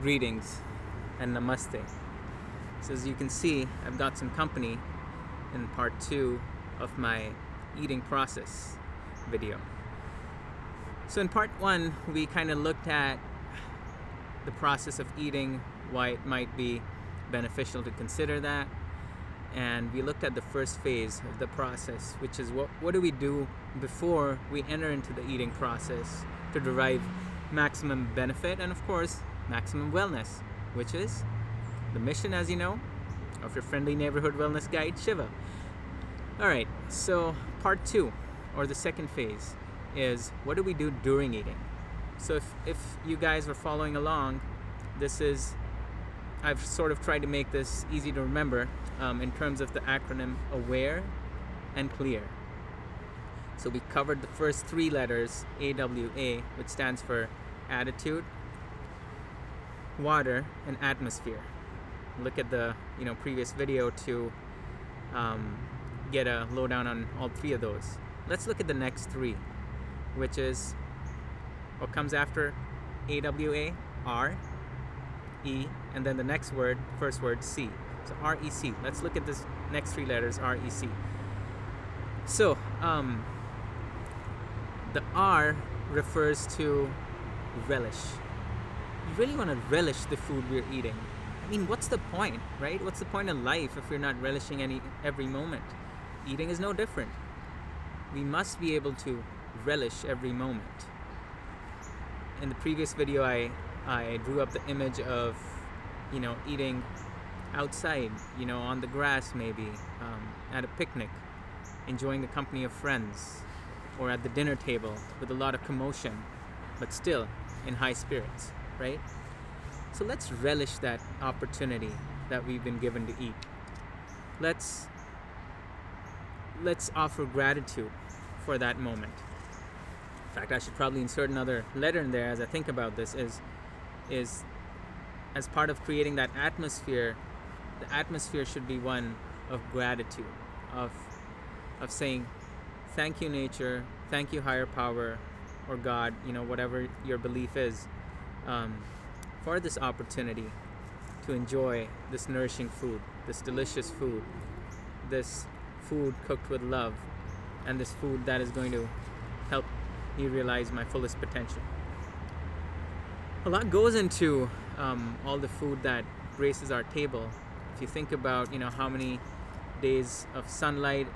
Greetings and namaste. So as you can see, I've got some company in part 2 of my eating process video. So in part 1, we kind of looked at the process of eating, why it might be beneficial to consider that, and we looked at the first phase of the process, which is what do we do before we enter into the eating process to derive maximum benefit and, of course, maximum wellness, which is the mission, as you know, of your friendly neighborhood wellness guide, Shiva. Alright, so part 2, or the second phase, is what do we do during eating? So if you guys were following along, I've sort of tried to make this easy to remember in terms of the acronym AWARE and CLEAR. So we covered the first 3 letters, AWA, which stands for attitude, water, and atmosphere. Look at the previous video to get a lowdown on all 3 of those. Let's look at the next 3, which is what comes after AWA, R, E, and then the next word, first word, C. So REC. Let's look at this next 3 letters, REC. So the R refers to relish. You really want to relish the food we're eating. I mean, what's the point, right? What's the point of life if we're not relishing every moment? Eating is no different. We must be able to relish every moment. In the previous video, I drew up the image of, eating outside, on the grass maybe, at a picnic, enjoying the company of friends, or at the dinner table with a lot of commotion, but still in high spirits, right? So let's relish that opportunity that we've been given to eat. Let's offer gratitude for that moment. In fact, I should probably insert another letter in there as I think about this, is as part of creating that atmosphere, the atmosphere should be one of gratitude, of saying, thank you nature, thank you higher power, or God, whatever your belief is, for this opportunity to enjoy this nourishing food, this delicious food, this food cooked with love, and this food that is going to help me realize my fullest potential. A lot goes into all the food that graces our table. If you think about, how many days of sunlight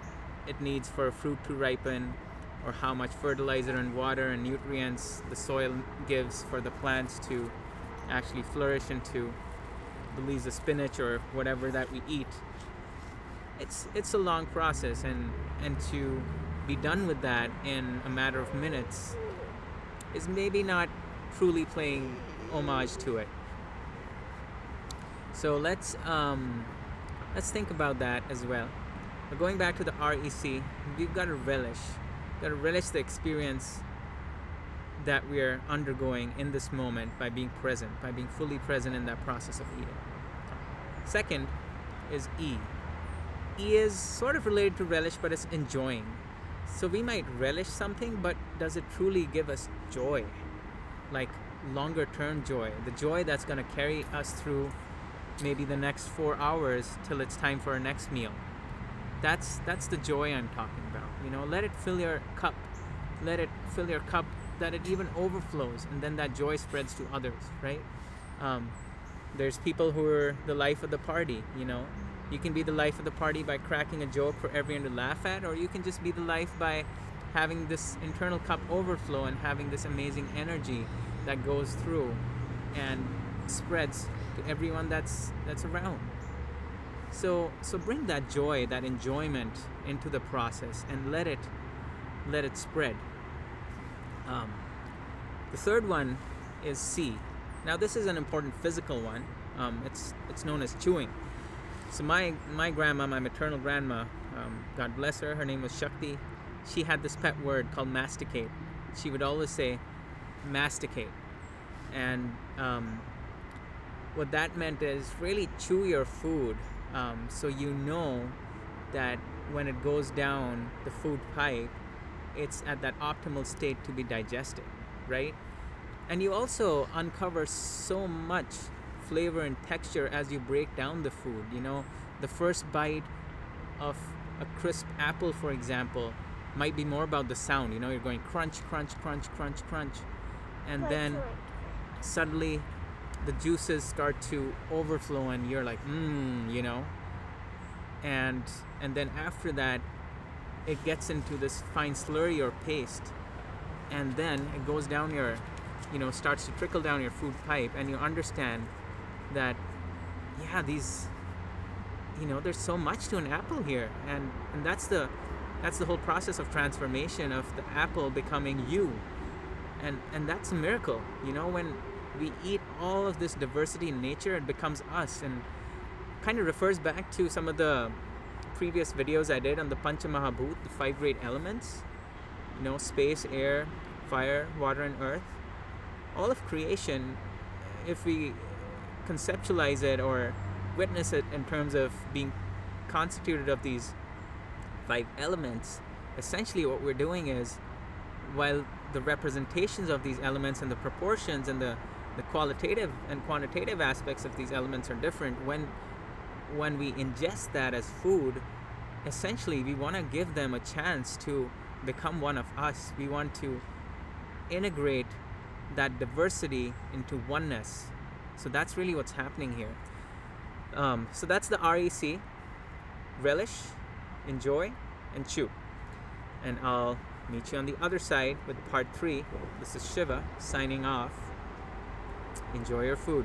it needs for a fruit to ripen, or how much fertilizer and water and nutrients the soil gives for the plants to actually flourish into the leaves of spinach or whatever that we eat. It's a long process, and to be done with that in a matter of minutes is maybe not truly paying homage to it. So let's think about that as well. But going back to the REC, we've got to relish the experience that we're undergoing in this moment by being present, by being fully present in that process of eating. Second is E. E is sort of related to relish, but it's enjoying. So we might relish something, but does it truly give us joy? Like longer term joy, the joy that's going to carry us through maybe the next 4 hours till it's time for our next meal. That's the joy I'm talking about. Let it fill your cup. Let it fill your cup that it even overflows, and then that joy spreads to others, right? There's people who are the life of the party. You can be the life of the party by cracking a joke for everyone to laugh at, or you can just be the life by having this internal cup overflow and having this amazing energy that goes through and spreads to everyone that's around. So bring that joy, that enjoyment into the process, and let it spread. The third one is C. Now this is an important physical one. It's known as chewing. So my grandma, my maternal grandma, God bless her name was Shakti. She had this pet word called masticate. She would always say, masticate. And what that meant is really chew your food, so you know that when it goes down the food pipe, it's at that optimal state to be digested, right? And you also uncover so much flavor and texture as you break down the food. You know, the first bite of a crisp apple, for example, might be more about the sound. You know, you're going crunch, crunch, crunch, crunch, crunch, and then suddenly the juices start to overflow, and you're like, you know. And then after that, it gets into this fine slurry or paste, and then it goes down your, you know, starts to trickle down your food pipe, and you understand that, yeah, these, you know, there's so much to an apple here, and that's the whole process of transformation of the apple becoming you, and that's a miracle. You know, when we eat all of this diversity in nature, it becomes us, and kind of refers back to some of the previous videos I did on the Panchamahabhut, the 5 great elements. You know, space, air, fire, water, and earth. All of creation, if we conceptualize it or witness it in terms of being constituted of these 5 elements, essentially what we're doing is, while the representations of these elements and the proportions and the qualitative and quantitative aspects of these elements are different, when we ingest that as food, essentially we want to give them a chance to become one of us. We want to integrate that diversity into oneness. So that's really what's happening here. So that's the REC: relish, enjoy, and chew. And I'll meet you on the other side with part 3. This is Shiva signing off. Enjoy your food.